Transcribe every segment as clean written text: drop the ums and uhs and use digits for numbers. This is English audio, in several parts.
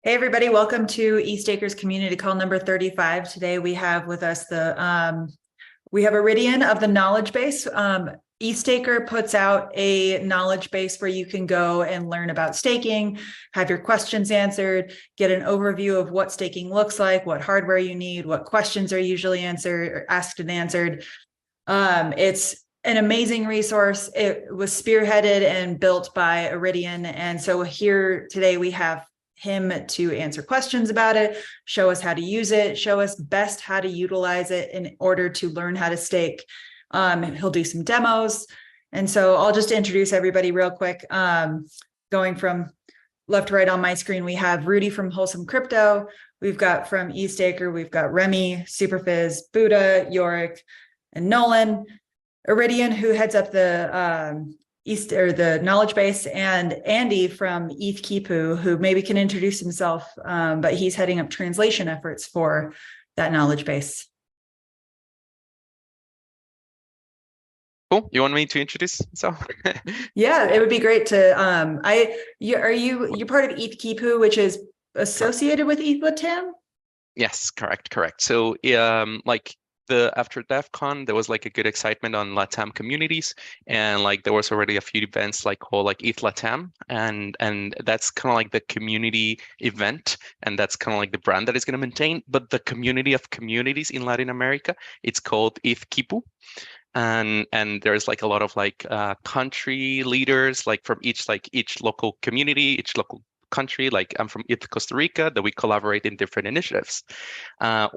Hey everybody, welcome to EthStaker's community call number 35. Today we have with us we have Iridian of the knowledge base. EthStaker puts out a knowledge base where you can go and learn about staking, have your questions answered, get an overview of what staking looks like, what hardware you need, what questions are usually asked and answered. It's an amazing resource. It was spearheaded and built by Iridian. And so here today we have him to answer questions about it, show us how to use it, show us best how to utilize it in order to learn how to stake. He'll do some demos. And so I'll just introduce everybody real quick. Going from left to right on my screen, we have Rudy from Wholesome Crypto. We've got from EthStaker, we've got Remy, Superfizz, Buddha, Yorick, and Nolan. Iridian, who heads up the the knowledge base, and Andy from EthKipu, who maybe can introduce himself, but he's heading up translation efforts for that knowledge base. Cool. You want me to introduce myself? Yeah, it would be great to. You're part of EthKipu, which is associated with EthLatam? Yes, correct. So, after DEF CON, there was like a good excitement on LATAM communities, and like there was already a few events like called like EthLatam, and that's kind of like the community event, and that's kind of like the brand that is going to maintain. But the community of communities in Latin America, it's called EthKipu. And there's like a lot of like country leaders like from each local community, each local country, like I'm from Costa Rica, that we collaborate in different initiatives.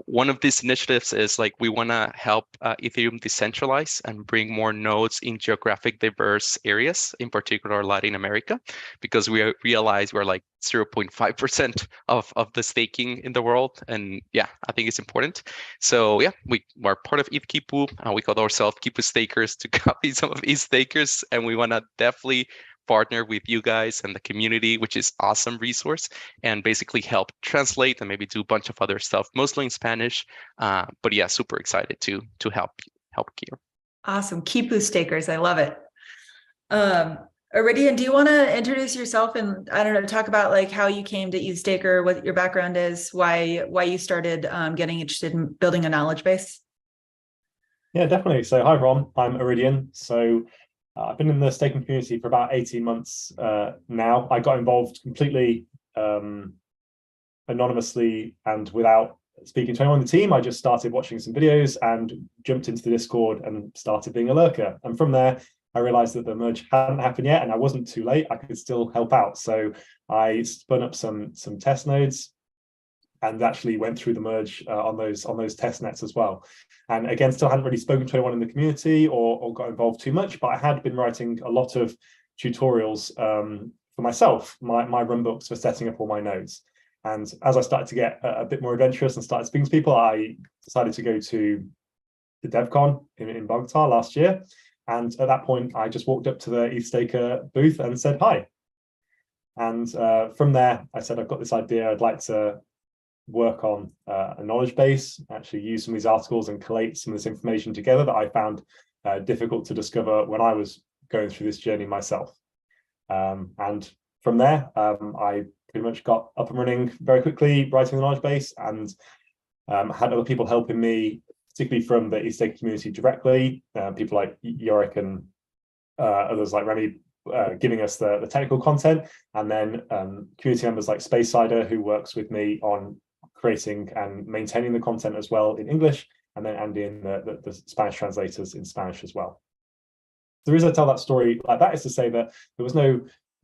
One of these initiatives is like we want to help Ethereum decentralize and bring more nodes in geographic diverse areas, in particular Latin America, because we realize we're like 0.5% of the staking in the world. And yeah, I think it's important. So yeah, we are part of EthKipu. We call ourselves Kipu Stakers to copy some of EthStakers. And we want to definitely partner with you guys and the community, which is awesome resource, and basically help translate and maybe do a bunch of other stuff, mostly in Spanish. But yeah, super excited to help here. Awesome. Kipu Stakers. I love it. Iridian, do you want to introduce yourself and, I don't know, talk about like how you came to EthStaker, what your background is, why you started getting interested in building a knowledge base? Yeah, definitely. So hi, Ron, I'm Iridian. So I've been in the staking community for about 18 months now. I got involved completely anonymously and without speaking to anyone on the team. I just started watching some videos and jumped into the Discord and started being a lurker. And from there, I realized that the merge hadn't happened yet and I wasn't too late. I could still help out. So I spun up some test nodes and actually went through the merge on those test nets as well. And again, still hadn't really spoken to anyone in the community or got involved too much, but I had been writing a lot of tutorials for myself, my runbooks for setting up all my nodes. And as I started to get a bit more adventurous and started speaking to people, I decided to go to the DevCon in Bogota last year. And at that point, I just walked up to the EthStaker booth and said hi. And from there, I said, I've got this idea. I'd like to work on a knowledge base, actually use some of these articles and collate some of this information together that I found difficult to discover when I was going through this journey myself. And from there, I pretty much got up and running very quickly, writing the knowledge base, and had other people helping me, particularly from the EthStaker community directly, people like Yorick and others like Remy, giving us the technical content, and then community members like Spacesider, who works with me on creating and maintaining the content as well in English, and then Andy and the Spanish translators in Spanish as well. The reason I tell that story like that is to say that there was no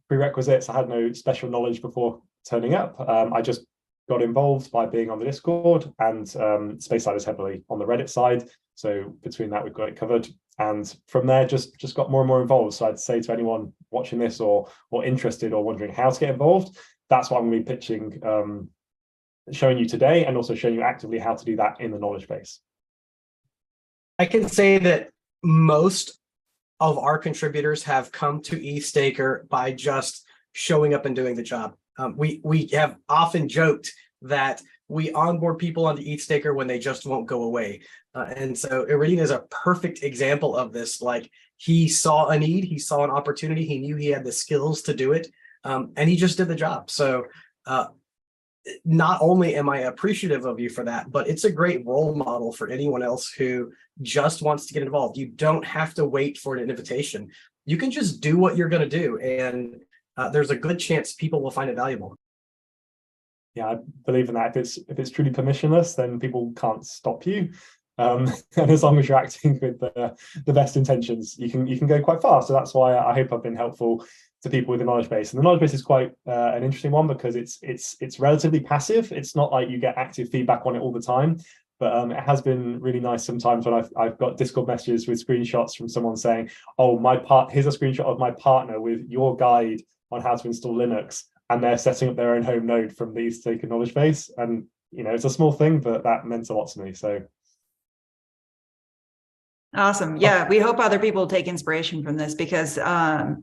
prerequisites. I had no special knowledge before turning up. I just got involved by being on the Discord, and Spaceside is heavily on the Reddit side. So between that, we've got it covered. And from there, just got more and more involved. So I'd say to anyone watching this or interested or wondering how to get involved, that's what I'm going to be pitching, showing you today, and also showing you actively how to do that in the knowledge base. I can say that most of our contributors have come to EthStaker by just showing up and doing the job. We have often joked that we onboard people onto EthStaker when they just won't go away. And so Iridian is a perfect example of this. Like, he saw a need, he saw an opportunity, he knew he had the skills to do it, and he just did the job. So not only am I appreciative of you for that, but it's a great role model for anyone else who just wants to get involved. You don't have to wait for an invitation. You can just do what you're going to do, and there's a good chance people will find it valuable. Yeah, I believe in that. If it's truly permissionless, then people can't stop you. And as long as you're acting with the best intentions, you can go quite far. So that's why I hope I've been helpful to people with the knowledge base. And the knowledge base is quite an interesting one because it's relatively passive. It's not like you get active feedback on it all the time, but it has been really nice sometimes when I've got Discord messages with screenshots from someone saying, "Oh, here's a screenshot of my partner with your guide on how to install Linux," and they're setting up their own home node from the EthStaker knowledge base. And it's a small thing, but that meant a lot to me. So awesome. Yeah, we hope other people take inspiration from this, because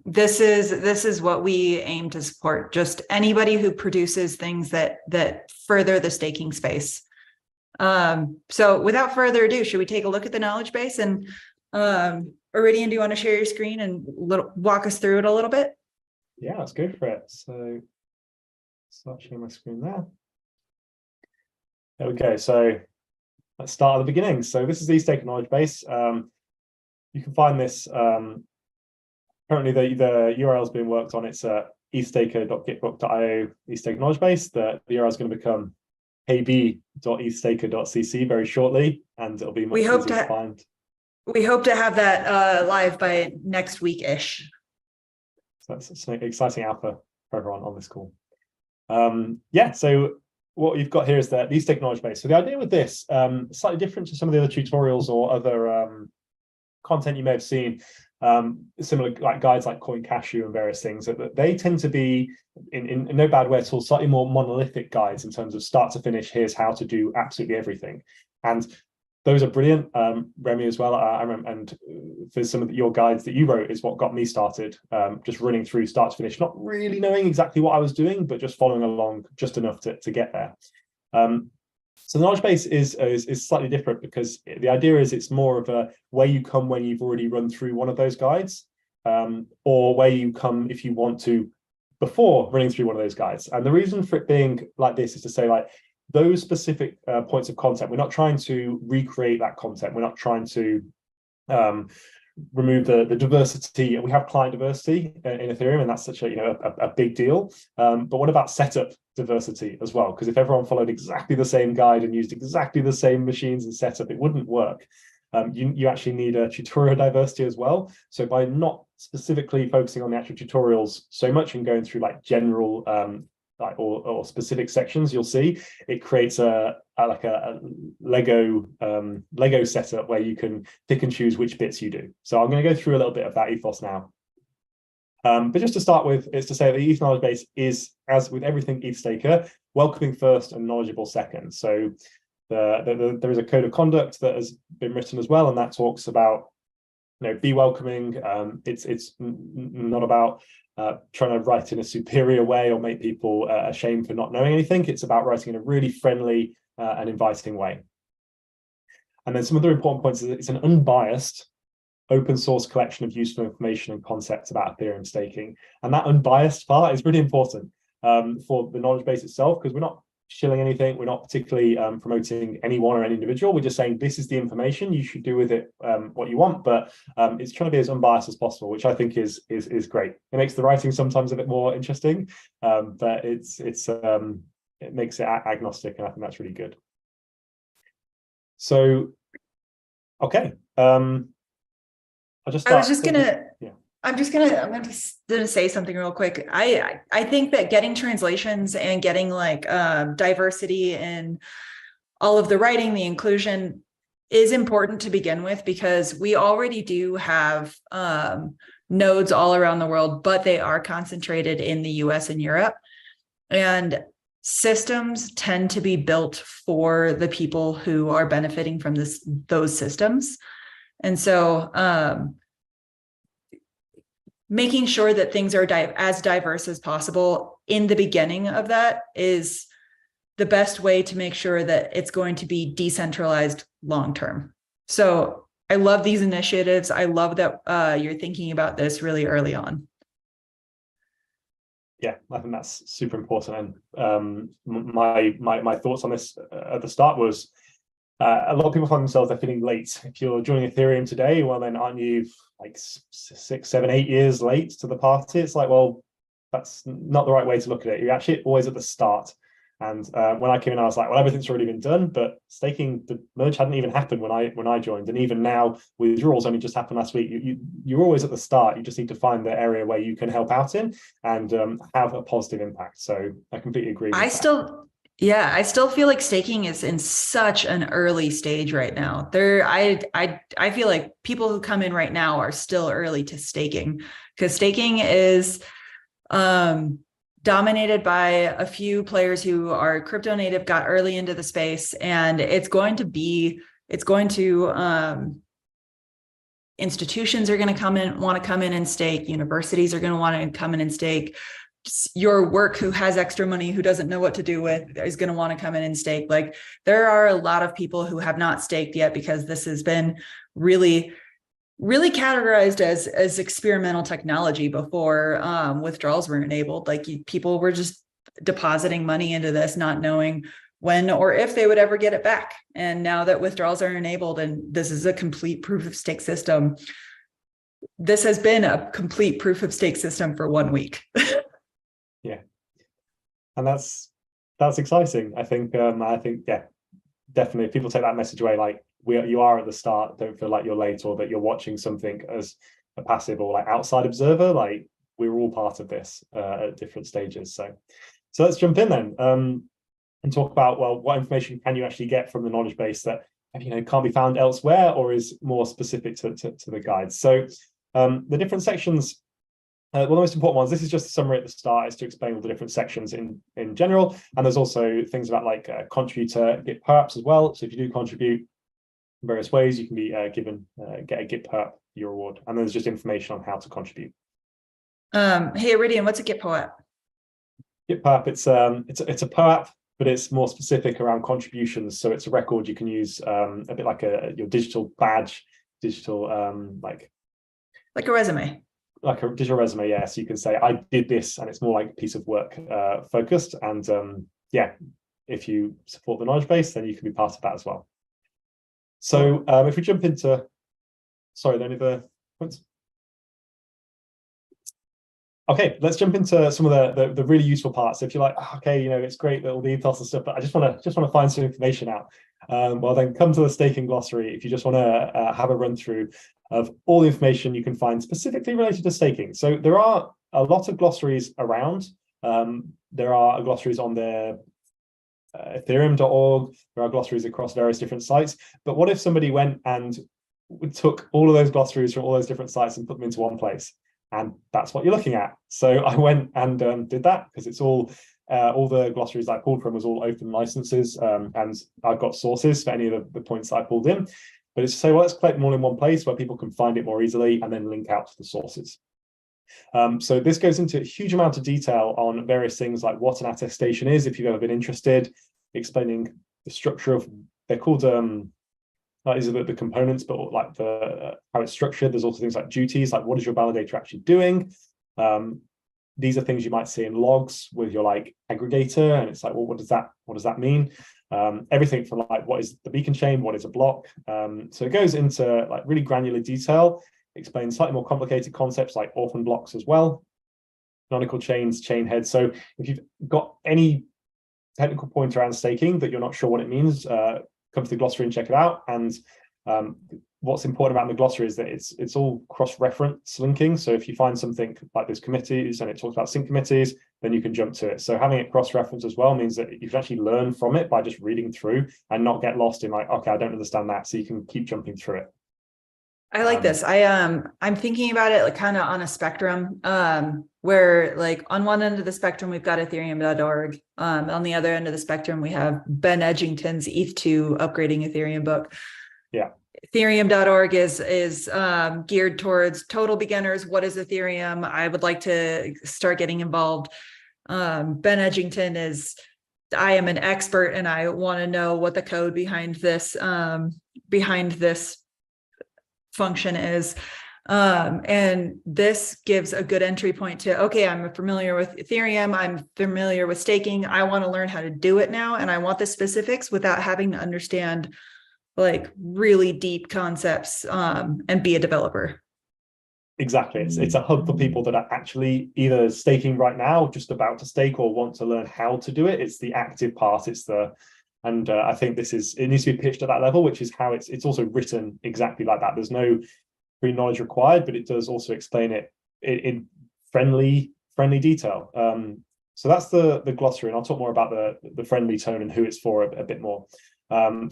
this is what we aim to support. Just anybody who produces things that further the staking space. So without further ado, should we take a look at the knowledge base? And Iridian, do you want to share your screen and walk us through it a little bit? Yeah, let's go for it. So start sharing my screen there. There we go. So let's start at the beginning. So this is the EthStaker Knowledge Base. You can find this, currently the URL has been worked on. It's ethstaker.gitbook.io EthStaker Knowledge Base. The URL is going to become ab.ethstaker.cc very shortly, and it'll be much easier to find. We hope to have that live by next week-ish. So that's an exciting alpha for everyone on this call. Yeah, so what you've got here is the EthStaker Knowledge Base. So the idea with this, slightly different to some of the other tutorials or other content you may have seen, similar like guides like Coin Cashew and various things, that they tend to be, in no bad way at all, slightly more monolithic guides in terms of start to finish, here's how to do absolutely everything. And those are brilliant. Remy as well. I remember, and for some of your guides that you wrote is what got me started, just running through start to finish, not really knowing exactly what I was doing, but just following along just enough to get there. So the knowledge base is slightly different because the idea is it's more of a where you come when you've already run through one of those guides, or where you come if you want to before running through one of those guides. And the reason for it being like this is to say, like, those specific points of content, we're not trying to recreate that content. We're not trying to remove the diversity. We have client diversity in Ethereum, and that's such a big deal. But what about setup diversity as well? Because if everyone followed exactly the same guide and used exactly the same machines and setup, it wouldn't work. You actually need a tutorial diversity as well. So by not specifically focusing on the actual tutorials so much and going through like general or specific sections, you'll see it creates a Lego setup where you can pick and choose which bits you do. So I'm going to go through a little bit of that ethos now. But just to start with, is to say the ETH knowledge base is, as with everything EthStaker, welcoming first and knowledgeable second. So there is a code of conduct that has been written as well, and that talks about be welcoming. It's not about trying to write in a superior way or make people ashamed for not knowing anything. It's about writing in a really friendly and inviting way. And then some other important points is that it's an unbiased open source collection of useful information and concepts about Ethereum staking. And that unbiased part is really important for the knowledge base itself, because we're not shilling anything. We're not particularly promoting anyone or any individual. We're just saying this is the information. You should do with it what you want, but it's trying to be as unbiased as possible, which I think is great. It makes the writing sometimes a bit more interesting, but it makes it agnostic, and I think that's really good. So, okay, I'm just gonna say something real quick. I think that getting translations and getting like diversity in all of the writing, the inclusion is important to begin with, because we already do have nodes all around the world, but they are concentrated in the US and Europe. And systems tend to be built for the people who are benefiting from those systems. And so making sure that things are as diverse as possible in the beginning of that is the best way to make sure that it's going to be decentralized long-term. So I love these initiatives. I love that you're thinking about this really early on. Yeah, I think that's super important. And my thoughts on this at the start was a lot of people find themselves, they're feeling late. If you're joining Ethereum today, well, then aren't you like 6, 7, 8 years late to the party? It's like, well, that's not the right way to look at it. You're actually always at the start. And when I came in, I was like, well, everything's already been done, but staking, the merge hadn't even happened when I joined. And even now, withdrawals only just happened last week. You're always at the start. You just need to find the area where you can help out in and have a positive impact. So I completely agree with that. I still feel like staking is in such an early stage right now. I feel like people who come in right now are still early to staking, because staking is dominated by a few players who are crypto native, got early into the space, and institutions are going to want to come in and stake. Universities are going to want to come in and stake. Your work who has extra money, who doesn't know what to do with, is going to want to come in and stake. Like, there are a lot of people who have not staked yet, because this has been really categorized as experimental technology before withdrawals were enabled. Like, people were just depositing money into this, not knowing when or if they would ever get it back. And now that withdrawals are enabled and this is a complete proof of stake system, this has been a complete proof of stake system for 1 week. Yeah, and that's exciting. I think yeah, definitely. If people take that message away, like you are at the start, don't feel like you're late or that you're watching something as a passive or like outside observer. Like, we're all part of this at different stages. So So let's jump in then and talk about, well, what information can you actually get from the knowledge base that can't be found elsewhere or is more specific to the guides. So the different sections, one of the most important ones, this is just a summary at the start, is to explain all the different sections in general. And there's also things about like contributor Git perps as well. So if you do contribute in various ways, you can be get a Git perp, your reward. And there's just information on how to contribute. Hey, Iridian, what's a Git perp? Git perp, it's a perp, but it's more specific around contributions. So it's a record you can use a bit like your digital badge, digital like a resume. Like a digital resume, yeah. So you can say, I did this, and it's more like a piece of work focused. And yeah, if you support the knowledge base, then you can be part of that as well. So if we jump into, sorry, any other points? Okay, let's jump into some of the really useful parts. So if you're like, okay, it's great that all the ethos and stuff, but I just want to find some information out. Well, then come to the staking glossary if you just want to have a run through of all the information you can find specifically related to staking. So there are a lot of glossaries around. There are glossaries on their ethereum.org. There are glossaries across various different sites. But what if somebody went and took all of those glossaries from all those different sites and put them into one place? And that's what you're looking at. So I went and did that because it's all the glossaries I pulled from was all open licenses, and I've got sources for any of the points I pulled in. But it's to say, well, let's collect them all in one place where people can find it more easily and then link out to the sources. So this goes into a huge amount of detail on various things like what an attestation is, if you've ever been interested, explaining the structure of, they're called these are the components, but like how it's structured. There's also things like duties, like what is your validator actually doing? These are things you might see in logs with your like aggregator, and it's like, well, what does that mean? Everything from like what is the beacon chain, what is a block? So it goes into like really granular detail, explains slightly more complicated concepts like orphan blocks as well, canonical chains, chain heads. So if you've got any technical point around staking that you're not sure what it means, come to the glossary and check it out. And what's important about the glossary is that it's all cross-reference linking. So if you find something like there's committees and it talks about sync committees, then you can jump to it. So having it cross-reference as well means that you can actually learn from it by just reading through and not get lost in like, okay, I don't understand that. So you can keep jumping through it. I like this. I'm thinking about it like kind of on a spectrum, where like on one end of the spectrum, we've got ethereum.org. On the other end of the spectrum, we have Ben Edgington's ETH2 upgrading Ethereum book. Yeah. Ethereum.org is geared towards total beginners. What is Ethereum? I would like to start getting involved. Ben Edgington is, I am an expert and I want to know what the code behind this function is. And this gives a good entry point to, okay, I'm familiar with Ethereum. I'm familiar with staking. I want to learn how to do it now. And I want the specifics without having to understand like really deep concepts and be a developer. Exactly. It's a hub for people that are actually either staking right now, just about to stake, or want to learn how to do it. It's the active part. And I think it needs to be pitched at that level, which is how it's also written exactly like that. There's no pre-knowledge required, but it does also explain it in friendly detail. So that's the glossary, and I'll talk more about the friendly tone and who it's for a bit more.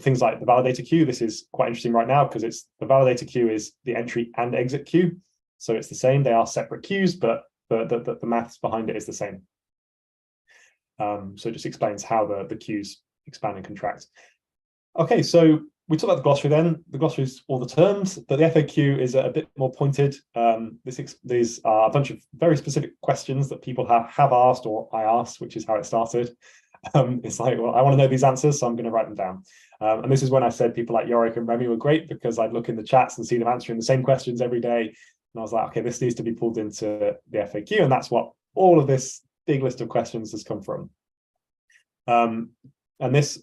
Things like the validator queue. This is quite interesting right now because the validator queue is the entry and exit queue. So it's the same. They are separate queues, but the maths behind it is the same. So it just explains how the queues expand and contract. Okay, so we talked about the glossary then. The glossary is all the terms, but the FAQ is a bit more pointed. These are a bunch of very specific questions that people have asked, or I asked, which is how it started. It's like, well, I want to know these answers, so I'm going to write them down. And this is when I said people like Yorick and Remy were great, because I'd look in the chats and see them answering the same questions every day. And I was like, okay, this needs to be pulled into the FAQ. And that's what all of this big list of questions has come from. And this,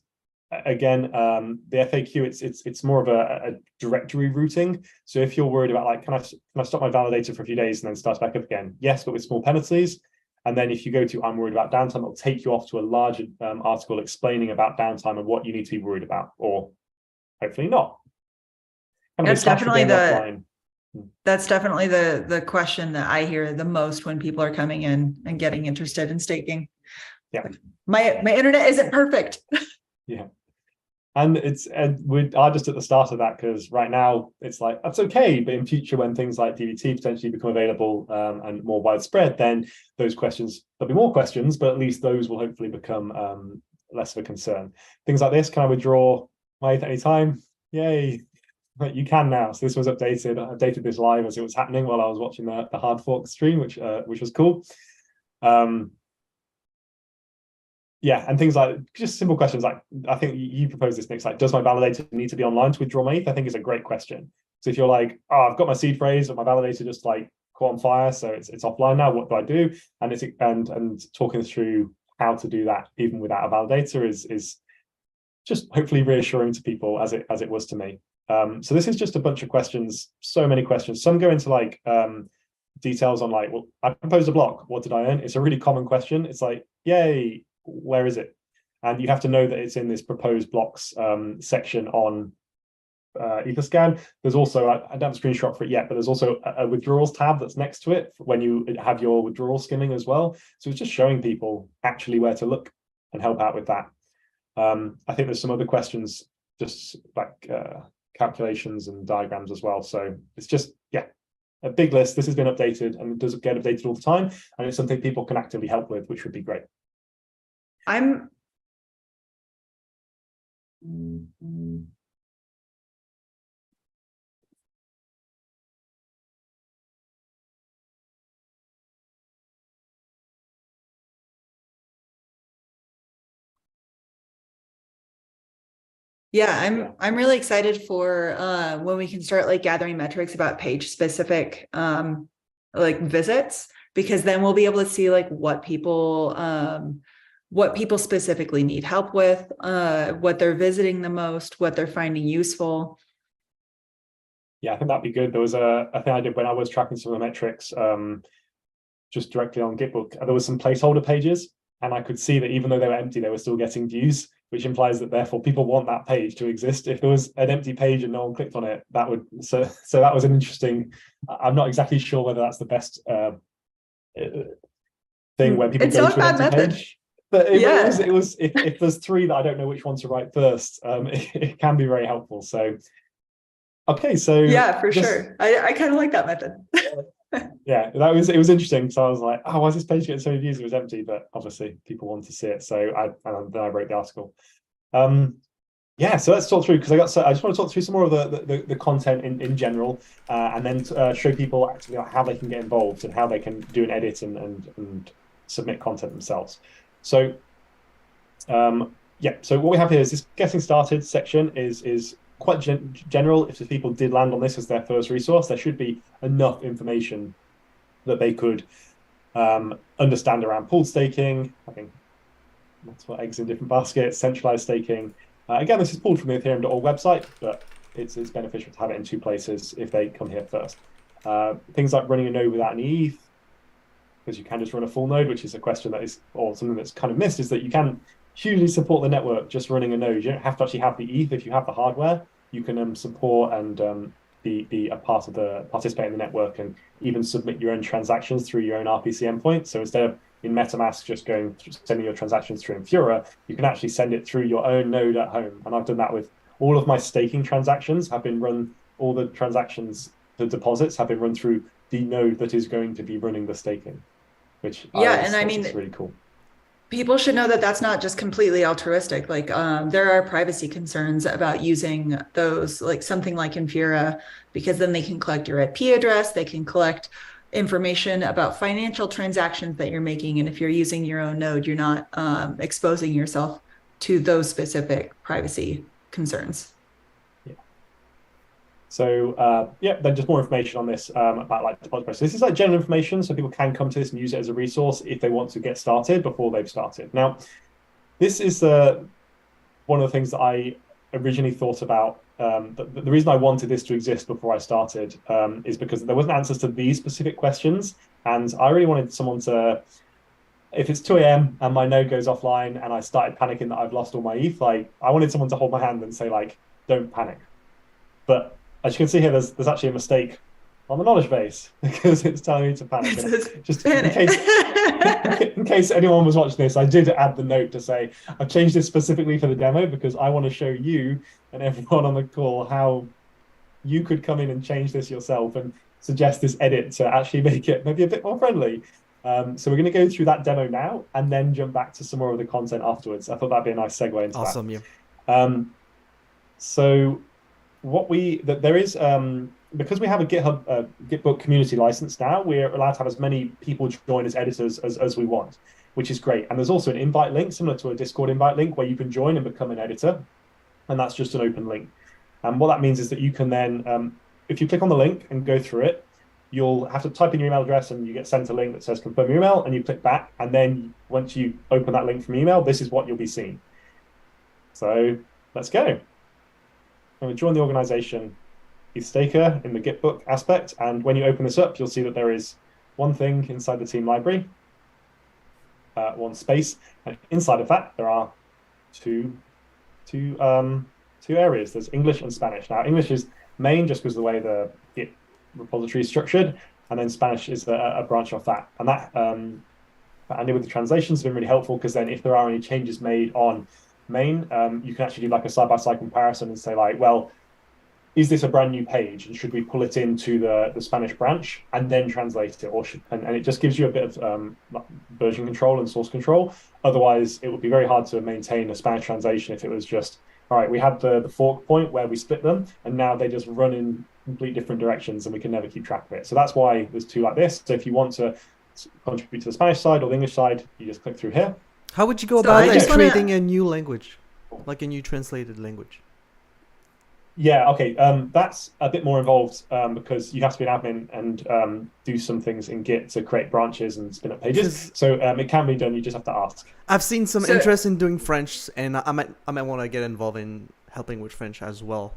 again, the FAQ, it's more of a directory routing. So if you're worried about like, can I stop my validator for a few days and then start back up again? Yes, but with small penalties. And then if you go to I'm worried about downtime, it'll take you off to a larger article explaining about downtime and what you need to be worried about, or hopefully not. That's definitely the question that I hear the most when people are coming in and getting interested in staking. Yeah. My internet isn't perfect. Yeah. And we are just at the start of that, because right now it's like, that's okay. But in future, when things like DBT potentially become available and more widespread, then those questions, there'll be more questions, but at least those will hopefully become less of a concern. Things like this, can I withdraw my ETH at any time? Yay. You can now. So this was updated. I updated this live as it was happening while I was watching the hard fork stream, which was cool. Yeah, and things like just simple questions like, I think you proposed this, Nick, like, does my validator need to be online to withdraw my ETH? I think is a great question. So if you're like, oh, I've got my seed phrase, but my validator just like caught on fire, so it's offline now, what do I do? And it's and talking through how to do that even without a validator is just hopefully reassuring to people, as it was to me. So this is just a bunch of questions, so many questions. Some go into like details on like, well, I proposed a block, what did I earn? It's a really common question. It's like, yay, where is it? And you have to know that it's in this proposed blocks section on Etherscan. There's also, I don't have a screenshot for it yet, but there's also a withdrawals tab that's next to it when you have your withdrawal skimming as well. So it's just showing people actually where to look and help out with that. I think there's some other questions, just like calculations and diagrams as well. So it's just, yeah, a big list. This has been updated and it does get updated all the time. And it's something people can actively help with, which would be great. Yeah, I'm really excited for when we can start like gathering metrics about page specific like visits, because then we'll be able to see like what people specifically need help with, what they're visiting the most, what they're finding useful. Yeah, I think that'd be good. There was a thing I did when I was tracking some of the metrics just directly on Gitbook. There was some placeholder pages, and I could see that even though they were empty, they were still getting views, which implies that therefore people want that page to exist. If there was an empty page and no one clicked on it, that would so that was an interesting. I'm not exactly sure whether that's the best thing where people go to an empty page. But it was if there's three that I don't know which one to write first, it can be very helpful. So okay, so yeah, for sure. I kind of like that method. Yeah, it was interesting. So I was like, oh, why is this page getting so many views? It was empty, but obviously people want to see it. So then I wrote the article. Yeah, so let's talk through, because I just want to talk through some more of the content in general, and then show people actually how they can get involved and how they can do an edit and submit content themselves. So yeah, so what we have here is this getting started section is quite general. If the people did land on this as their first resource, there should be enough information that they could understand around pooled staking. I think that's what eggs in different baskets, centralized staking. Again, this is pulled from the ethereum.org website, but it's beneficial to have it in two places if they come here first. Things like running a node without any ETH, because you can just run a full node, which is a question that is, or something that's kind of missed, is that you can hugely support the network just running a node. You don't have to actually have the ETH. If you have the hardware, you can support and be a part of participate in the network, and even submit your own transactions through your own RPC endpoint. So instead of in MetaMask just sending your transactions through Infura, you can actually send it through your own node at home. And I've done that with all of my staking transactions. Have been run, all the transactions, the deposits have been run through the node that is going to be running the staking, which I mean, is really cool. People should know that that's not just completely altruistic. Like there are privacy concerns about using those, like something like Infura, because then they can collect your IP address, they can collect information about financial transactions that you're making. And if you're using your own node, you're not exposing yourself to those specific privacy concerns. Yeah. So yeah, then just more information on this about like deposit process. This is like general information, so people can come to this and use it as a resource if they want to get started before they've started. Now, this is one of the things that I originally thought about. The reason I wanted this to exist before I started is because there wasn't answers to these specific questions, and I really wanted someone to, if it's 2 a.m. and my node goes offline and I started panicking that I've lost all my ETH, like I wanted someone to hold my hand and say like, don't panic. But as you can see here, there's actually a mistake on the knowledge base because it's telling me to panic. And just Panic. in case anyone was watching this, I did add the note to say I've changed this specifically for the demo because I want to show you and everyone on the call how you could come in and change this yourself and suggest this edit to actually make it maybe a bit more friendly. So we're going to go through that demo now and then jump back to some more of the content afterwards. I thought that'd be a nice segue into Awesome, that. yeah. So there is, because we have a GitHub Gitbook community license now, we're allowed to have as many people join as editors as we want, which is great. And there's also an invite link similar to a Discord invite link where you can join and become an editor. And that's just an open link. And what that means is that you can then, if you click on the link and go through it, you'll have to type in your email address and you get sent a link that says confirm your email and you click back. And then once you open that link from email, this is what you'll be seeing. So let's go. I'm going to join the organization EthStaker in the Gitbook aspect. And when you open this up, you'll see that there is one thing inside the team library, one space. And inside of that, there are two areas. There's English and Spanish. Now, English is main just because of the way the Git repository is structured, and then Spanish is a branch off that. And that Andy with the translations has been really helpful because then if there are any changes made on main, you can actually do like a side-by-side comparison and say like, well, is this a brand new page and should we pull it into the Spanish branch and then translate it, or and it just gives you a bit of version control and source control. Otherwise, it would be very hard to maintain a Spanish translation if it was just, all right, we had the fork point where we split them and now they just run in complete different directions and we can never keep track of it. So that's why there's two like this. So if you want to contribute to the Spanish side or the English side, you just click through here. How would you go So about I just creating a new language, like a new translated language? Yeah, okay. That's a bit more involved because you have to be an admin and do some things in Git to create branches and spin up pages. So it can be done. You just have to ask. I've seen some interest in doing French, and I might want to get involved in helping with French as well.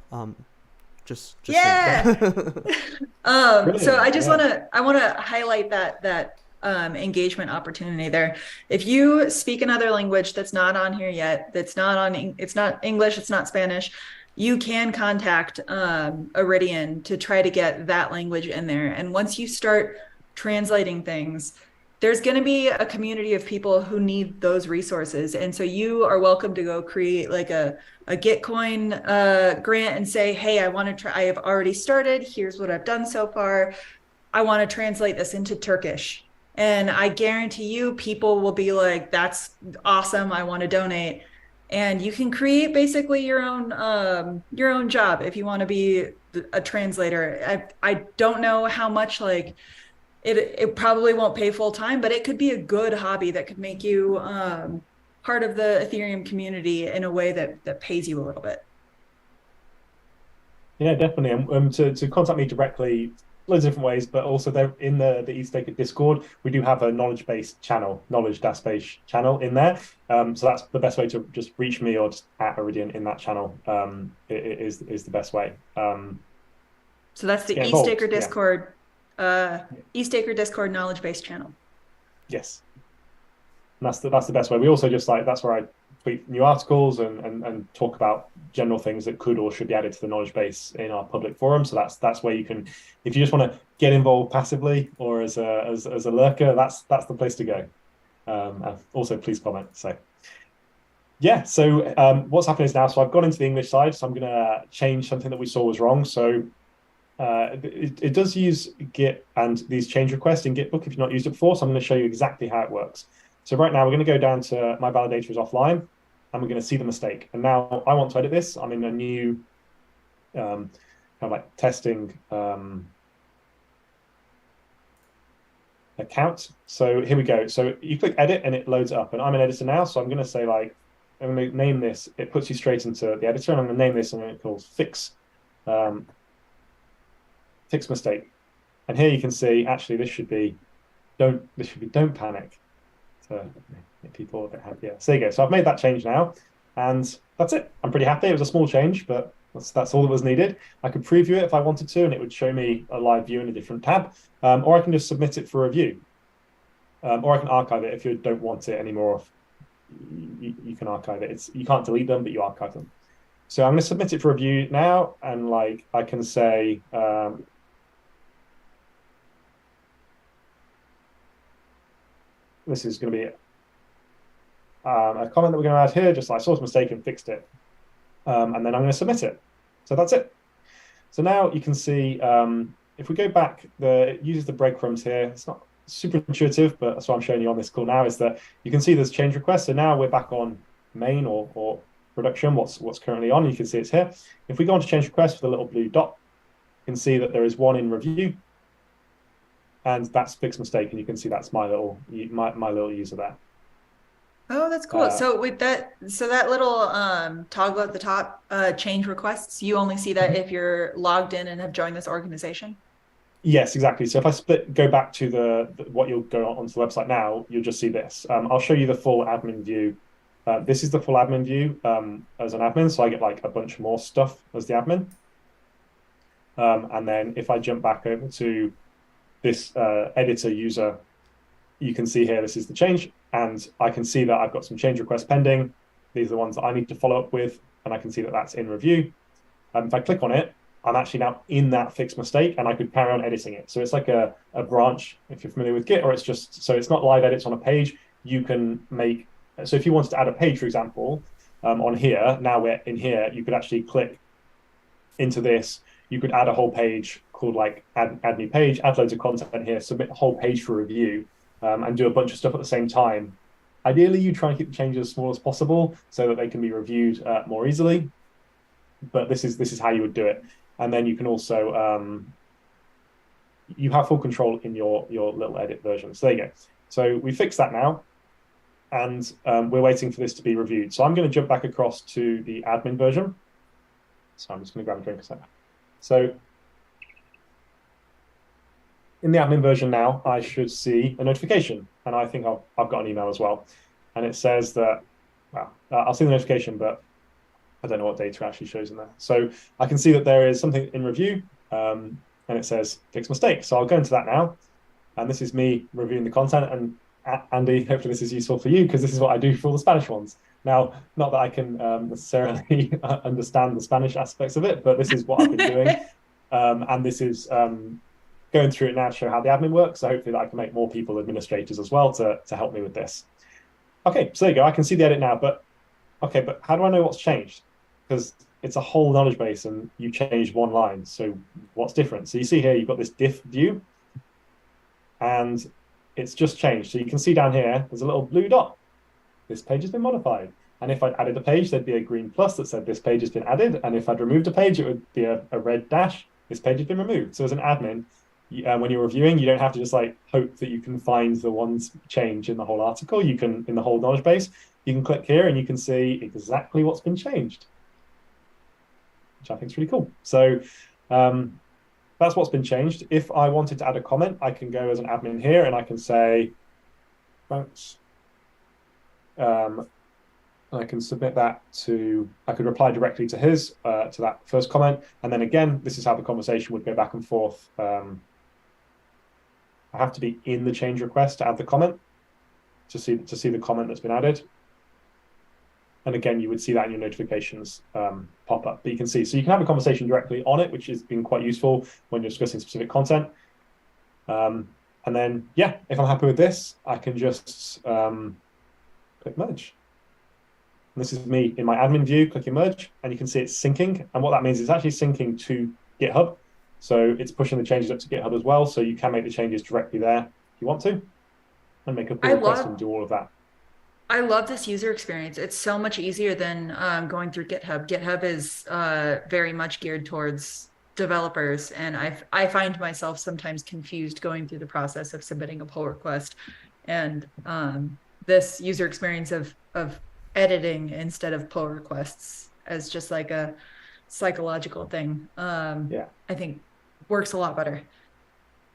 Just yeah. So I just yeah. want to highlight that engagement opportunity there. If you speak another language that's not on here yet, it's not English, it's not Spanish, you can contact Iridian to try to get that language in there. And once you start translating things, there's going to be a community of people who need those resources. And so you are welcome to go create like a Gitcoin grant and say, hey, I have already started. Here's what I've done so far. I want to translate this into Turkish. And I guarantee you people will be like, that's awesome. I want to donate. And you can create basically your own job if you want to be a translator. I don't know how much like it probably won't pay full time, but it could be a good hobby that could make you part of the Ethereum community in a way that pays you a little bit. Yeah, definitely. And to contact me directly, loads of different ways, but also there in the EthStaker Discord, we do have a knowledge base channel, knowledge-base channel in there. So that's the best way to just reach me or just at Iridian in that channel. It is the best way. So that's the EthStaker Discord, EthStaker Discord knowledge base channel. Yes, and that's the best way. We also just that's where I tweet new articles and talk about general things that could or should be added to the knowledge base in our public forum. So that's where you can, if you just want to get involved passively or as a lurker, that's the place to go. Also, please comment. So yeah, so what's happening is now, so I've gone into the English side, so I'm going to change something that we saw was wrong. So it does use Git and these change requests in Gitbook if you've not used it before. So I'm going to show you exactly how it works. So right now we're going to go down to my validator is offline and we're going to see the mistake. And now I want to edit this. I'm in a new kind of like testing account. So here we go. So you click edit and it loads up and I'm an editor now. So I'm going to say like, I'm going to name this, it puts you straight into the editor and I'm going to name this and it calls fix mistake. And here you can see actually this should be don't panic. To make people a bit happier. So there you go. So I've made that change now, and that's it. I'm pretty happy. It was a small change, but that's all that was needed. I could preview it if I wanted to, and it would show me a live view in a different tab, or I can just submit it for review, or I can archive it if you don't want it anymore. You can archive it. You can't delete them, but you archive them. So I'm going to submit it for review now, and like I can say this is going to be a comment that we're going to add here, just like source mistake and fixed it. And then I'm going to submit it. So that's it. So now you can see, if we go back, it uses the breadcrumbs here. It's not super intuitive, but that's what I'm showing you on this call now, is that you can see there's change requests. So now we're back on main or production, what's currently on. You can see it's here. If we go on to change requests with a little blue dot, you can see that there is one in review, and that's fixed mistake. And you can see that's my little user there. Oh, that's cool. So with that, that little toggle at the top, change requests, you only see that if you're logged in and have joined this organization? Yes, exactly. So if I go back to what you'll go onto the website now, you'll just see this. I'll show you the full admin view. This is the full admin view as an admin, so I get like a bunch more stuff as the admin. And then if I jump back over to this editor user, you can see here, this is the change, and I can see that I've got some change requests pending. These are the ones that I need to follow up with, and I can see that that's in review. If I click on it, I'm actually now in that fixed mistake, and I could carry on editing it. So it's like a branch, if you're familiar with Git, or it's just, so it's not live edits on a page. You can make, so if you wanted to add a page, for example, on here, now we're in here, you could actually click into this. You could add a whole page called like add new page, add loads of content here, submit a whole page for review, and do a bunch of stuff at the same time. Ideally, you try and keep the changes as small as possible so that they can be reviewed more easily. But this is how you would do it. And then you can also, you have full control in your little edit version. So there you go. So we fixed that now, and we're waiting for this to be reviewed. So I'm going to jump back across to the admin version. So I'm just going to grab a drink a second. So in the admin version now, I should see a notification, and I think I've got an email as well. And it says that, well, I'll see the notification, but I don't know what data actually shows in there. So I can see that there is something in review, and it says fix mistake. So I'll go into that now. And this is me reviewing the content. And Andy, hopefully this is useful for you, because this is what I do for all the Spanish ones. Now, not that I can necessarily understand the Spanish aspects of it, but this is what I've been doing. And this is going through it now to show how the admin works. So hopefully that I can make more people administrators as well to help me with this. Okay, so there you go. I can see the edit now, but okay, but how do I know what's changed? Because it's a whole knowledge base and you changed one line. So what's different? So you see here, you've got this diff view, and it's just changed. So you can see down here, there's a little blue dot. This page has been modified. And if I'd added a page, there'd be a green plus that said this page has been added. And if I'd removed a page, it would be a red dash. This page has been removed. So as an admin, when you're reviewing, you don't have to just like hope that you can find the ones change in the whole article. You can, in the whole knowledge base, you can click here and you can see exactly what's been changed, which I think is really cool. So that's what's been changed. If I wanted to add a comment, I can go as an admin here and I can say, thanks. I can submit that to, I could reply directly to his, to that first comment. And then again, this is how the conversation would go back and forth. I have to be in the change request to add the comment, to see the comment that's been added. And again, you would see that in your notifications pop up. But you can see, so you can have a conversation directly on it, which has been quite useful when you're discussing specific content. And then, yeah, if I'm happy with this, I can just click merge. And this is me in my admin view, clicking merge, and you can see it's syncing. And what that means is it's actually syncing to GitHub. So it's pushing the changes up to GitHub as well. So you can make the changes directly there if you want to, and make a pull request and do all of that. I love this user experience. It's so much easier than going through GitHub. GitHub is very much geared towards developers, and I find myself sometimes confused going through the process of submitting a pull request. And this user experience of editing instead of pull requests as just like a psychological thing, yeah, I think works a lot better.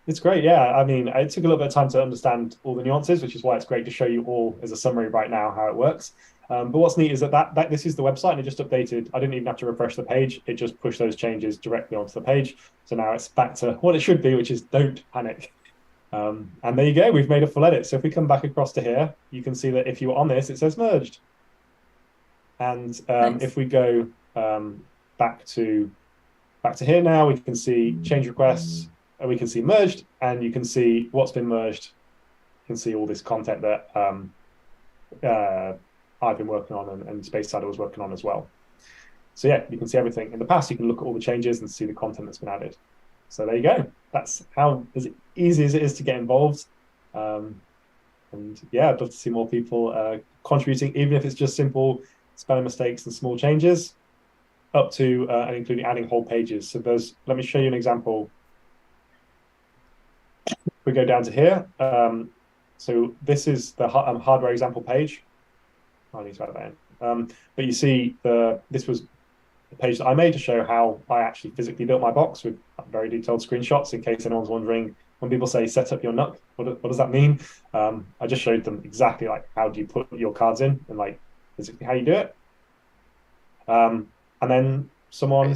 It's great, yeah. I mean, it took a little bit of time to understand all the nuances, which is why it's great to show you all as a summary right now how it works. But what's neat is that this is the website, and it just updated. I didn't even have to refresh the page. It just pushed those changes directly onto the page. So now it's back to what it should be, which is don't panic. And there you go. We've made a full edit. So if we come back across to here, you can see that if you were on this, it says merged. And nice. If we go back to here now, we can see change requests. We can see merged, and you can see what's been merged can see all this content that I've been working on and Spacesider was working on as well. So yeah, you can see everything. In the past, you can look at all the changes and see the content that's been added. So there you go. That's how easy as it is to get involved. And yeah, I'd love to see more people contributing, even if it's just simple spelling mistakes and small changes, up to and including adding whole pages. So let me show you an example. We go down to here. So this is the hardware example page. I need to add that in. But you see, this was the page that I made to show how I actually physically built my box with very detailed screenshots in case anyone's wondering. When people say set up your NUC, what does that mean? I just showed them exactly like how do you put your cards in and like physically how you do it. And then someone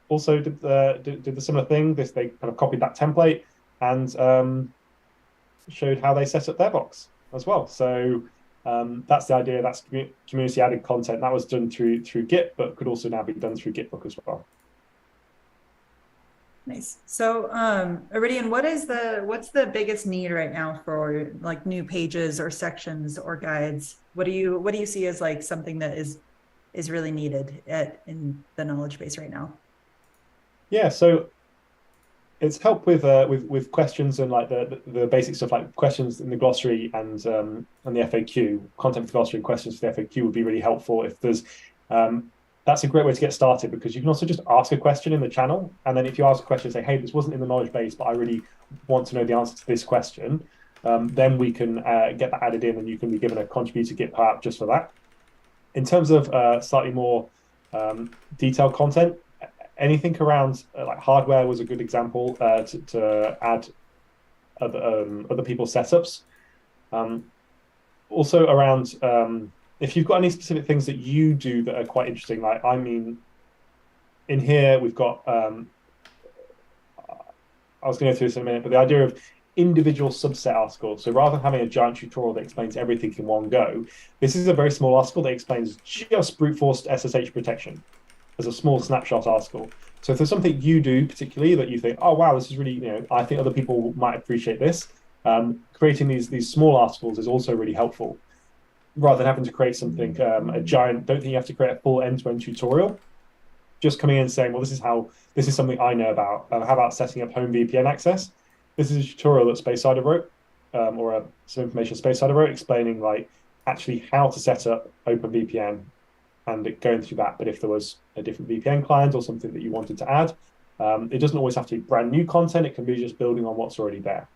also did the similar thing. They kind of copied that template and showed how they set up their box as well. So that's the idea. That's community added content that was done through Git, but could also now be done through Gitbook as well. Nice. So, Iridian, what's the biggest need right now for like new pages or sections or guides? What do you see as like something that is really needed in the knowledge base right now? Yeah, so it's help with questions and like the basic stuff like questions in the glossary and the FAQ. Content for the glossary and questions for the FAQ would be really helpful if there's that's a great way to get started, because you can also just ask a question in the channel. And then if you ask a question, say, hey, this wasn't in the knowledge base, but I really want to know the answer to this question, then we can get that added in and you can be given a contributor Git part just for that. In terms of slightly more detailed content, anything around like hardware was a good example to add other people's setups. Also around if you've got any specific things that you do that are quite interesting, like, I mean, in here we've got, I was going to go through this in a minute, but the idea of individual subset articles. So rather than having a giant tutorial that explains everything in one go, this is a very small article that explains just brute force SSH protection as a small snapshot article. So if there's something you do particularly that you think, oh, wow, this is really, I think other people might appreciate this, creating these small articles is also really helpful. Rather than having to create something, a giant, don't think you have to create a full end-to-end tutorial. Just coming in and saying, well, this is something I know about. How about setting up home VPN access? This is a tutorial that Spacesider wrote, or some information Spacesider wrote explaining like actually how to set up OpenVPN and going through that. But if there was a different VPN client or something that you wanted to add, it doesn't always have to be brand new content. It can be just building on what's already there.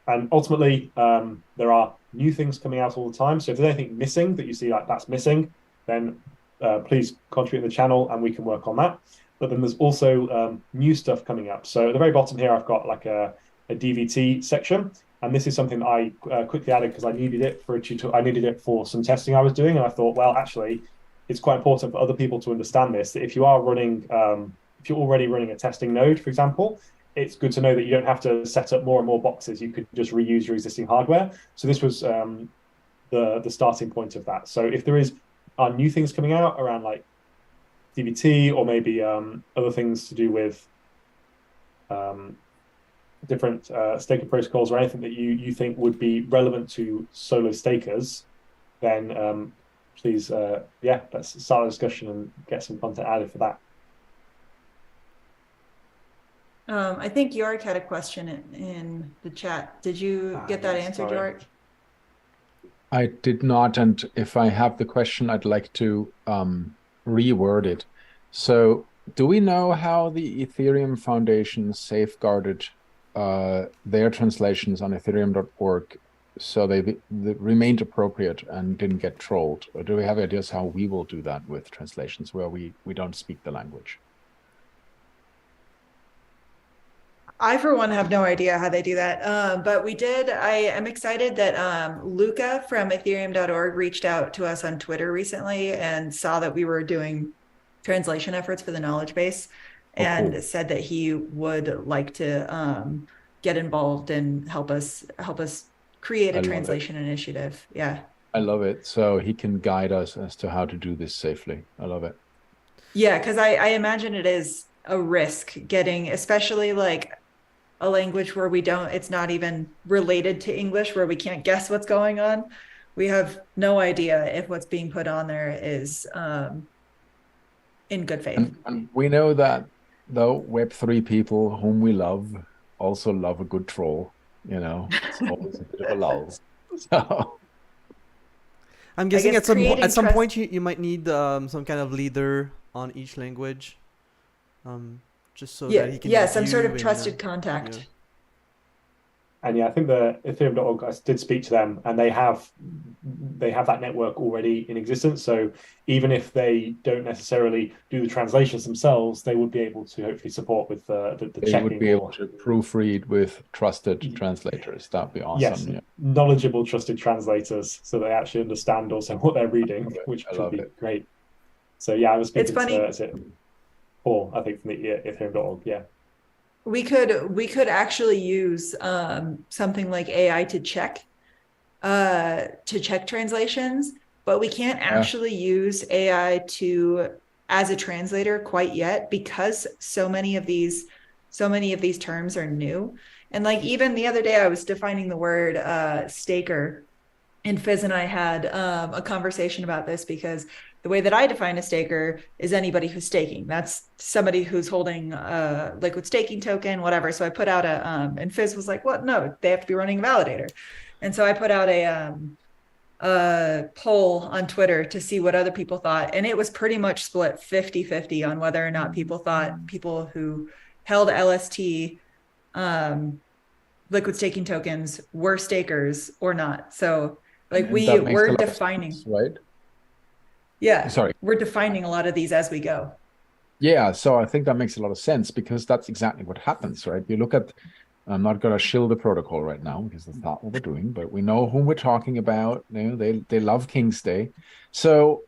And ultimately, there are new things coming out all the time. So if there's anything missing that you see like that's missing, then please contribute to the channel and we can work on that. But then there's also new stuff coming up. So at the very bottom here, I've got like a DVT section. And this is something that I quickly added because I needed it for a tutorial. I needed it for some testing I was doing. And I thought, well, actually, it's quite important for other people to understand this, that if you are running, if you're already running a testing node, for example, it's good to know that you don't have to set up more and more boxes. You could just reuse your existing hardware. So this was the starting point of that. So if there are new things coming out around like DBT or maybe other things to do with different staker protocols or anything that you think would be relevant to solo stakers, then please, let's start a discussion and get some content added for that. I think York had a question in the chat. Did you get that answered, sorry. York? I did not, and if I have the question, I'd like to reword it. So do we know how the Ethereum Foundation safeguarded their translations on ethereum.org so they remained appropriate and didn't get trolled? Or do we have ideas how we will do that with translations where we don't speak the language? I, for one, have no idea how they do that. But we did. I am excited that Luca from ethereum.org reached out to us on Twitter recently and saw that we were doing translation efforts for the knowledge base and cool. Said that he would like to get involved and help us create a translation initiative. Yeah. I love it. So he can guide us as to how to do this safely. I love it. Yeah, because I imagine it is a risk getting, especially like a language where it's not even related to English, where we can't guess what's going on. We have no idea if what's being put on there is in good faith. And we know that though Web3 people whom we love also love a good troll, it's always a bit of a lull. So I'm guessing guess at some point you might need some kind of leader on each language, just so that he can some sort of review trusted and, contact. yeah. And yeah, I think the Ethereum.org, I did speak to them, and they have that network already in existence. So even if they don't necessarily do the translations themselves, they would be able to hopefully support with the they checking. would be able to proofread with trusted translators. That'd be awesome. Yes, yeah. knowledgeable, trusted translators, so they actually understand also what they're reading, which would be great. So yeah, I was speaking to is it Paul, I think, from the Ethereum.org. Yeah. We could actually use something like AI to check translations, but we can't actually use AI as a translator quite yet, because so many of these terms are new. And like even the other day I was defining the word staker, and Fizz and I had a conversation about this, because the way that I define a staker is anybody who's staking. That's somebody who's holding a liquid staking token, whatever. So I put out and Fizz was like, "What? No, they have to be running a validator." And so I put out a poll on Twitter to see what other people thought. And it was pretty much split 50-50 on whether or not people thought people who held LST liquid staking tokens were stakers or not. So like we're defining, right? Yeah. Sorry. We're defining a lot of these as we go. Yeah. So I think that makes a lot of sense, because that's exactly what happens, right? You look at, I'm not going to shill the protocol right now because that's not what we're doing, but we know whom we're talking about. They love King's Day. So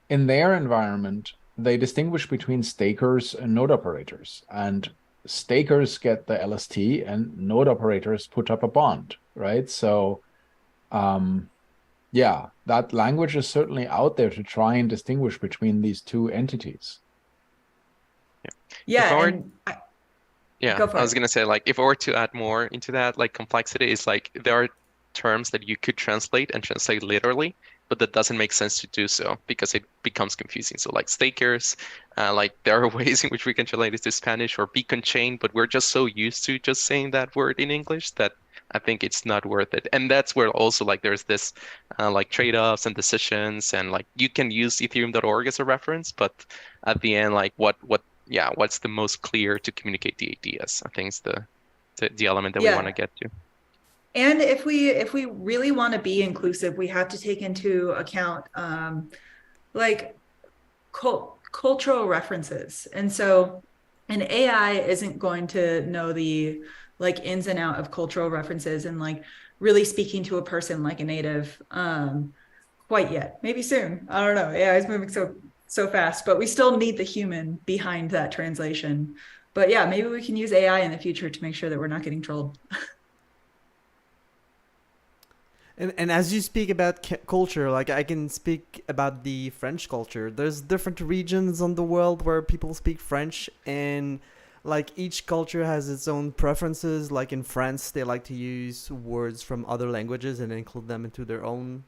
in their environment, they distinguish between stakers and node operators, and stakers get the LST and node operators put up a bond, right? So yeah, that language is certainly out there to try and distinguish between these two entities. Yeah. I was going to say, like, if I were to add more into that, like, complexity is like, there are terms that you could translate literally, but that doesn't make sense to do so because it becomes confusing. So like stakers, like there are ways in which we can translate it to Spanish, or beacon chain, but we're just so used to just saying that word in English that I think it's not worth it. And that's where also like there's this like trade-offs and decisions, and like you can use ethereum.org as a reference, but at the end, like what's the most clear to communicate the ideas? I think it's the element that we want to get to. And if we really want to be inclusive, we have to take into account like cultural references. And so an AI isn't going to know the like ins and out of cultural references and like really speaking to a person like a native quite yet. Maybe soon. I don't know. AI is moving so fast, but we still need the human behind that translation. But yeah, maybe we can use AI in the future to make sure that we're not getting trolled. And as you speak about culture, like I can speak about the French culture. There's different regions on the world where people speak French, and like each culture has its own preferences. Like in France, they like to use words from other languages and include them into their own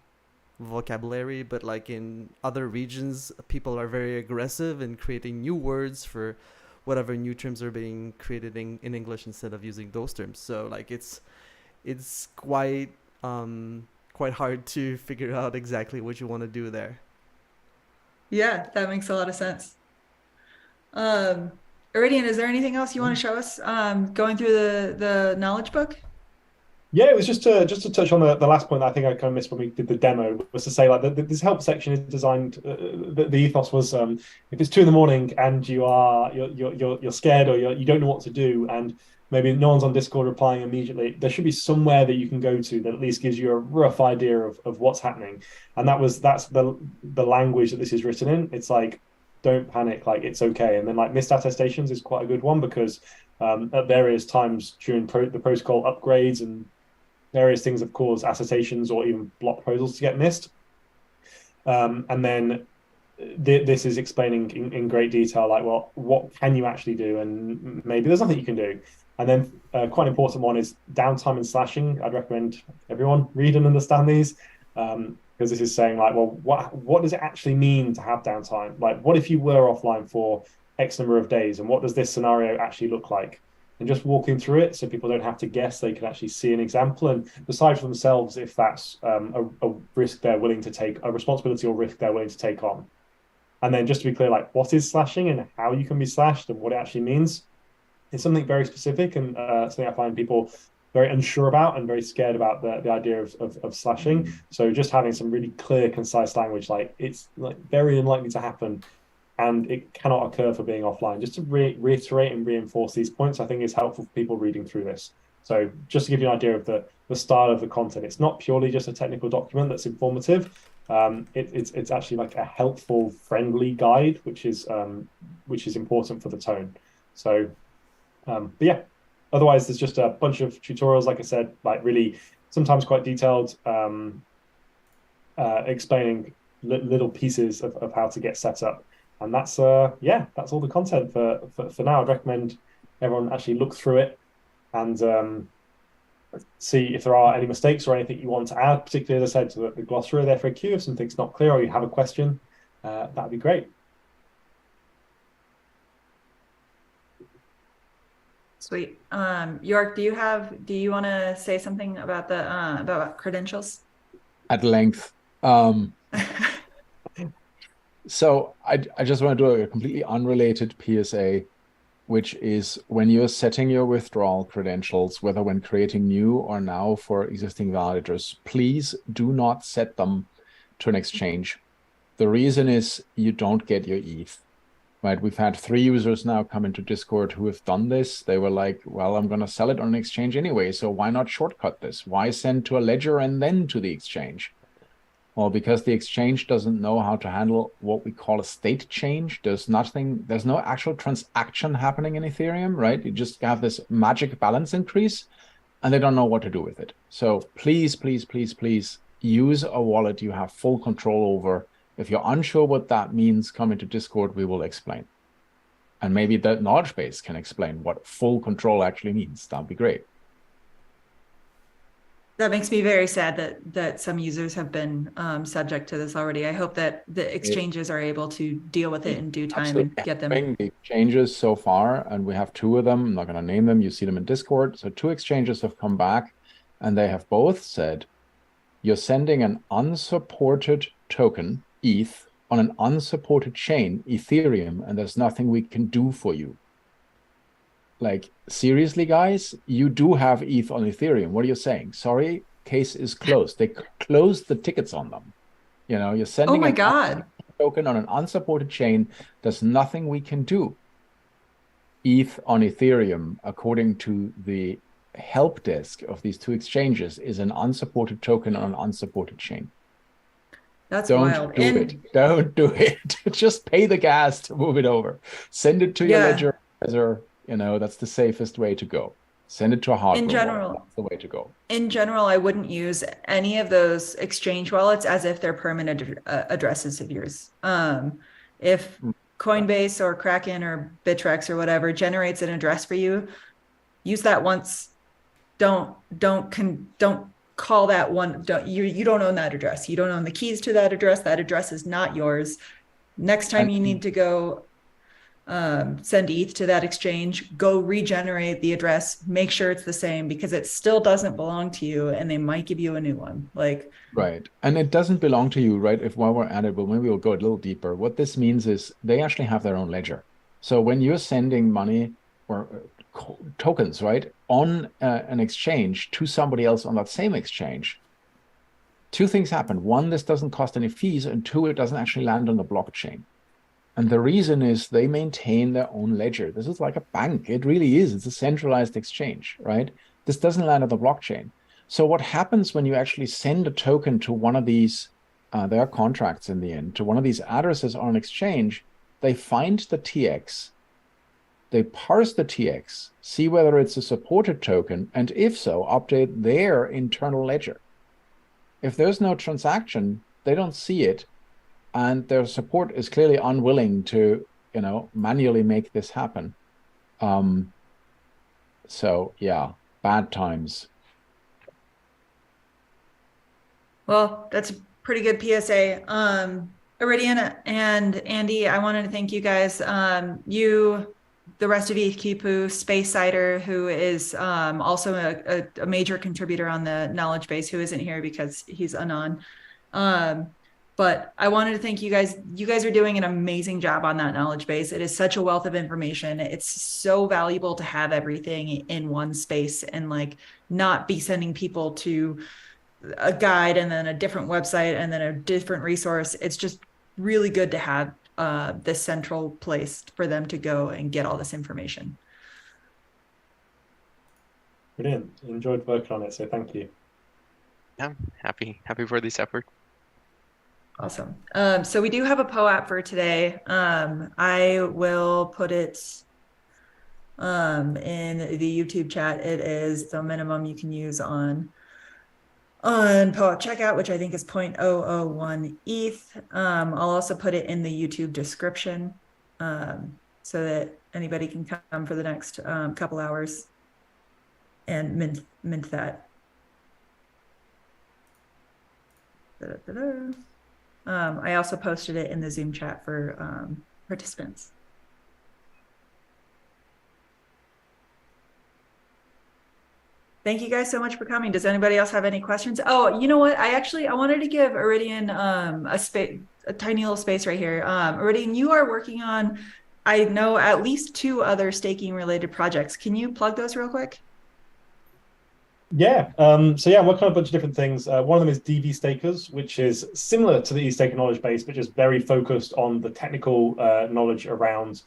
vocabulary. But like in other regions, people are very aggressive in creating new words for whatever new terms are being created in English instead of using those terms. So like it's quite hard to figure out exactly what you want to do there. Yeah, that makes a lot of sense. Iridian, is there anything else you want to show us going through the knowledge book? Yeah, it was just to touch on the last point that I think I kind of missed when we did the demo, was to say like this help section is designed. The ethos was if it's 2 a.m. and you're scared, or you don't know what to do, and maybe no one's on Discord replying immediately, there should be somewhere that you can go to that at least gives you a rough idea of what's happening. And that's the language that this is written in. It's like, don't panic, like it's okay. And then like missed attestations is quite a good one, because at various times during the protocol upgrades and various things have caused attestations or even block proposals to get missed. And then this is explaining in great detail, like, well, what can you actually do? And maybe there's nothing you can do. And then quite an important one is downtime and slashing. I'd recommend everyone read and understand these, because this is saying like, well, what does it actually mean to have downtime? Like, what if you were offline for X number of days, and what does this scenario actually look like? And just walking through it so people don't have to guess, they can actually see an example and decide for themselves if that's a risk they're willing to take, a responsibility or risk they're willing to take on. And then just to be clear, like, what is slashing and how you can be slashed and what it actually means. It's something very specific, and something I find people very unsure about and very scared about the idea of slashing. So just having some really clear, concise language, like it's like very unlikely to happen and it cannot occur for being offline. Just to reiterate and reinforce these points, I think is helpful for people reading through this. So just to give you an idea of the style of the content, it's not purely just a technical document that's informative. It's actually like a helpful, friendly guide, which is important for the tone. So, but yeah, otherwise there's just a bunch of tutorials, like I said, like really sometimes quite detailed, explaining little pieces of how to get set up. And that's that's all the content for now. I'd recommend everyone actually look through it and see if there are any mistakes or anything you want to add, particularly, as I said, to the glossary, the FAQ. If something's not clear or you have a question, that'd be great. Sweet. York, do you want to say something about the about credentials? At length. So I just want to do a completely unrelated PSA, which is when you're setting your withdrawal credentials, whether when creating new or now for existing validators, please do not set them to an exchange. The reason is you don't get your ETH, right? We've had 3 users now come into Discord who have done this. They were like, well, I'm going to sell it on an exchange anyway, so why not shortcut this? Why send to a ledger and then to the exchange? Well, because the exchange doesn't know how to handle what we call a state change. There's no actual transaction happening in Ethereum, right? You just have this magic balance increase and they don't know what to do with it. So please, please, please, please use a wallet you have full control over. If you're unsure what that means, come into Discord, we will explain. And maybe the knowledge base can explain what full control actually means. That'd be great. That makes me very sad that some users have been subject to this already. I hope that the exchanges are able to deal with it in due time and get them. The exchanges so far, and we have 2 of them. I'm not going to name them. You see them in Discord. So 2 exchanges have come back, and they have both said, you're sending an unsupported token, ETH, on an unsupported chain, Ethereum, and there's nothing we can do for you. Like, seriously, guys, you do have ETH on Ethereum. What are you saying? Sorry, case is closed. They closed the tickets on them. You know, you're sending my God. token on an unsupported chain. There's nothing we can do. ETH on Ethereum, according to the help desk of these 2 exchanges, is an unsupported token on an unsupported chain. That's wild. Don't do it. Just pay the gas to move it over. Send it to your ledger advisor. You know, that's the safest way to go. Send it to a hardware wallet. That's the way to go. In general, I wouldn't use any of those exchange wallets as if they're permanent addresses of yours. If Coinbase or Kraken or Bittrex or whatever generates an address for you, use that once. Don't call that one. You don't own that address. You don't own the keys to that address. That address is not yours. Next time you need to go send ETH to that exchange, go regenerate the address, make sure it's the same, because it still doesn't belong to you and they might give you a new one. Like, right. And it doesn't belong to you, right? If while we're at it, well, maybe we'll go a little deeper. What this means is they actually have their own ledger. So when you're sending money or tokens, right, on an exchange to somebody else on that same exchange, 2 things happen. 1, this doesn't cost any fees, and 2, it doesn't actually land on the blockchain. And the reason is they maintain their own ledger. This is like a bank. It really is. It's a centralized exchange, right? This doesn't land on the blockchain. So what happens when you actually send a token to one of these, there are contracts in the end, to one of these addresses on an exchange, they find the TX, they parse the TX, see whether it's a supported token, and if so, update their internal ledger. If there's no transaction, they don't see it, and their support is clearly unwilling to, you know, manually make this happen. So yeah, bad times. Well, that's a pretty good PSA. Iridian and Andy, I wanted to thank you guys. The rest of EthKipu, Space Cider, who is also a major contributor on the knowledge base, who isn't here because he's anon. But I wanted to thank you guys. You guys are doing an amazing job on that knowledge base. It is such a wealth of information. It's so valuable to have everything in one space and like not be sending people to a guide and then a different website and then a different resource. It's just really good to have this central place for them to go and get all this information. Brilliant. Enjoyed working on it, so thank you. Yeah, happy for this effort. Awesome. So we do have a POAP for today. I will put it in the YouTube chat. It is the minimum you can use on POAP checkout, which I think is 0.001 ETH. I'll also put it in the YouTube description so that anybody can come for the next couple hours and mint that. I also posted it in the Zoom chat for participants. Thank you guys so much for coming. Does anybody else have any questions? Oh, you know what? I wanted to give Iridian a tiny little space right here. Iridian, you are working on, I know, at least 2 other staking related projects. Can you plug those real quick? Yeah, so yeah, I'm working on a bunch of different things. One of them is DV Stakers, which is similar to the EthStaker Knowledge Base, but just very focused on the technical knowledge around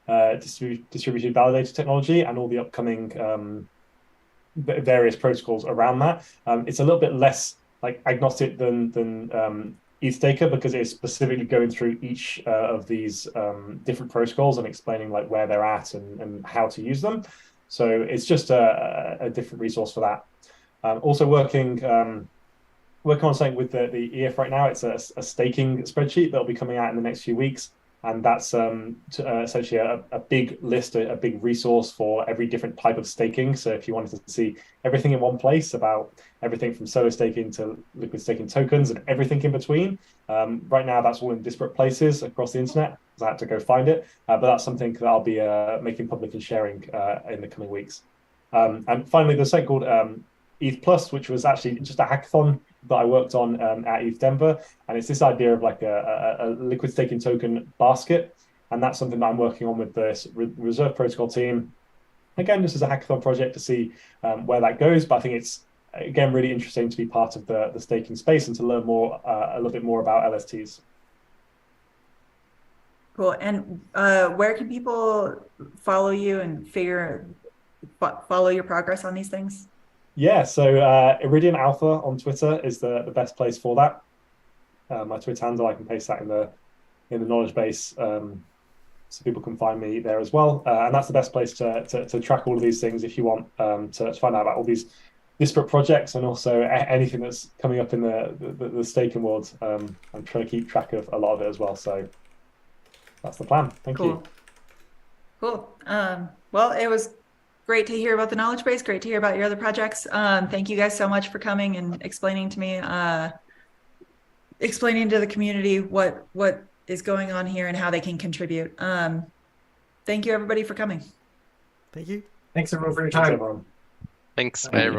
distributed validator technology and all the upcoming various protocols around that. It's a little bit less like agnostic than EthStaker because it's specifically going through each of these different protocols and explaining like where they're at and how to use them. So it's just a different resource for that. Also working on something with the EF right now. It's a staking spreadsheet that'll be coming out in the next few weeks. And that's essentially a big list, a big resource for every different type of staking. So if you wanted to see everything in one place about everything from solo staking to liquid staking tokens and everything in between, right now that's all in disparate places across the internet. So I had to go find it, but that's something that I'll be making public and sharing in the coming weeks. And finally, there's something called ETH Plus, which was actually just a hackathon that I worked on at ETH Denver. And it's this idea of like a liquid staking token basket. And that's something that I'm working on with the Reserve Protocol team. Again, just as a hackathon project to see where that goes. But I think it's, again, really interesting to be part of the staking space and to learn more, a little bit more about LSTs. Cool. And where can people follow you and follow your progress on these things? Yeah, so Iridian Alpha on Twitter is the best place for that. My Twitter handle, I can paste that in the knowledge base, so people can find me there as well. And that's the best place to track all of these things if you want to find out about all these disparate projects and also anything that's coming up in the staking world. I'm trying to keep track of a lot of it as well. So that's the plan. Thank you. Cool. Well, it was great to hear about the knowledge base. Great to hear about your other projects. Thank you guys so much for coming and explaining to me, explaining to the community what is going on here and how they can contribute. Thank you everybody for coming. Thank you. Thanks everyone for your time. Thanks, everyone.